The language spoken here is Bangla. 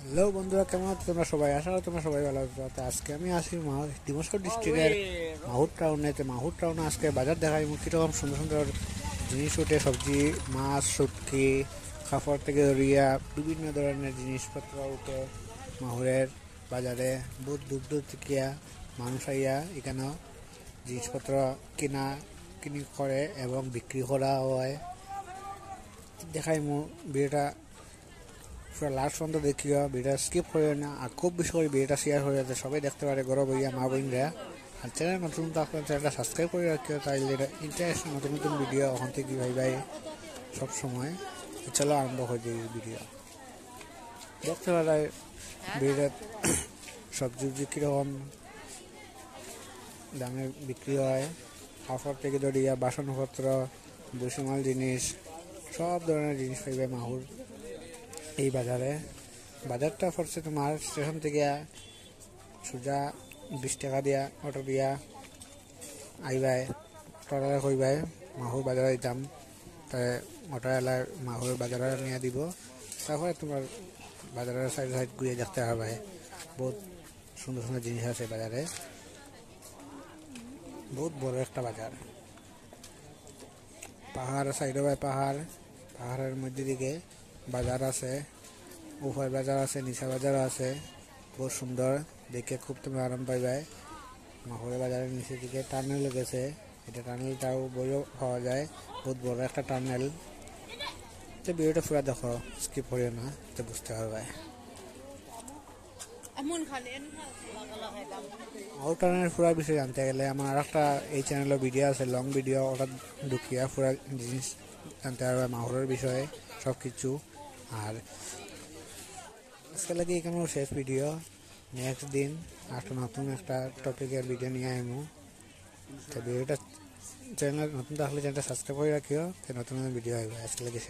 হ্যালো বন্ধুরা, কেমন আছো তোমরা সবাই? আশা করি তোমরা সবাই ভালো আছো। তো আজকে আমি আসি ডিমশর ডিস্ট্রিক্টের মাহুর টাউনে আজকে বাজার দেখাই কীরকম সুন্দর সুন্দর জিনিস উঠে, সবজি, মাছ, শুটকি, কাপড় থেকে ধরিয়া বিভিন্ন ধরনের জিনিসপত্র উঠে মাহুরের বাজারে। বহুত দূর দূর থেকে মানুষ আইয়া এখানে জিনিসপত্র কিনা কিনি করে এবং বিক্রি করা হয়। দেখাই ভিডিওটা পুরো লাস্ট পর্যন্ত দেখিও, ভিডিওটা স্কিপ করে না। আর খুব বেশি করে ভিডিওটা শেয়ার হয়ে যাতে সবাই দেখতে পারে, গরব হইয়া মা বোনরা। আর চ্যানেল নতুন তো আপনার চ্যানেলটা সাবস্ক্রাইব করে রাখিও, তাইলে ইন্টারেস্ট নতুন নতুন ভিডিও ওখান থেকে ভাই ভাই সব সময়। চলো আরম্ভ হয়ে যায় ভিডিও। দেখতে পারে ভিডিও সবজি কীরকম দামে বিক্রি হয়, কাপড় থেকে ধরিয়া বাসনপত্র, বসিমাল জিনিস, সব ধরনের জিনিস পাইবে মাহুর এই বাজারে। বাজারটা পড়ছে তোমার স্টেশন থেকে সোজা 20 টাকা দিয়া অটো দিয়া আইবাই, অটোওয়ালা কইবাই মাহুর বাজারে দিতাম, তাই অটোওয়ালা মাহুর বাজারে নিয়ে দিব। তারপরে তোমার বাজারের সাইড সাইড ঘুরে দেখতে হবে, বহুত সুন্দর সুন্দর জিনিস আছে বাজারে। বহুত বড় একটা বাজার, পাহাড় সাইডে ভাই পাহাড়ের মধ্যে দিকে বাজার আছে, উপর বাজার আছে, নিচা বাজার আছে। বহুত সুন্দর দেখে, খুব তুমি আরাম পাইবাই। মাহুরের বাজারের নিচের দিকে টার্নেল গেছে, এটা টার্নেলটাও বইও পাওয়া যায়, বহুত বড় একটা টার্নেল। তো ভিডিওটা পুরো দেখো, স্কিপ করিও না, তো বুঝতে পারবে। মাহুর টার্নেলের পুরো বিষয় জানতে গেলে আমার আর একটা এই চ্যানেলের ভিডিও আছে, লং ভিডিও, ওটা ঢুকিয়া পুরো জিনিস জানতে পারবে মাহুরের বিষয়ে সব কিছু। আর আজকে লাগে এখানেও শেষ ভিডিও, নেক্সট দিন একটা নতুন একটা টপিকের ভিডিও নিয়ে আইমু। তো ভিডিওটা চ্যানেল নতুন থাকলে চ্যানেলটা সাবস্ক্রাইব করে রাখিও, নতুন নতুন ভিডিও আসবে। আজকে লাগে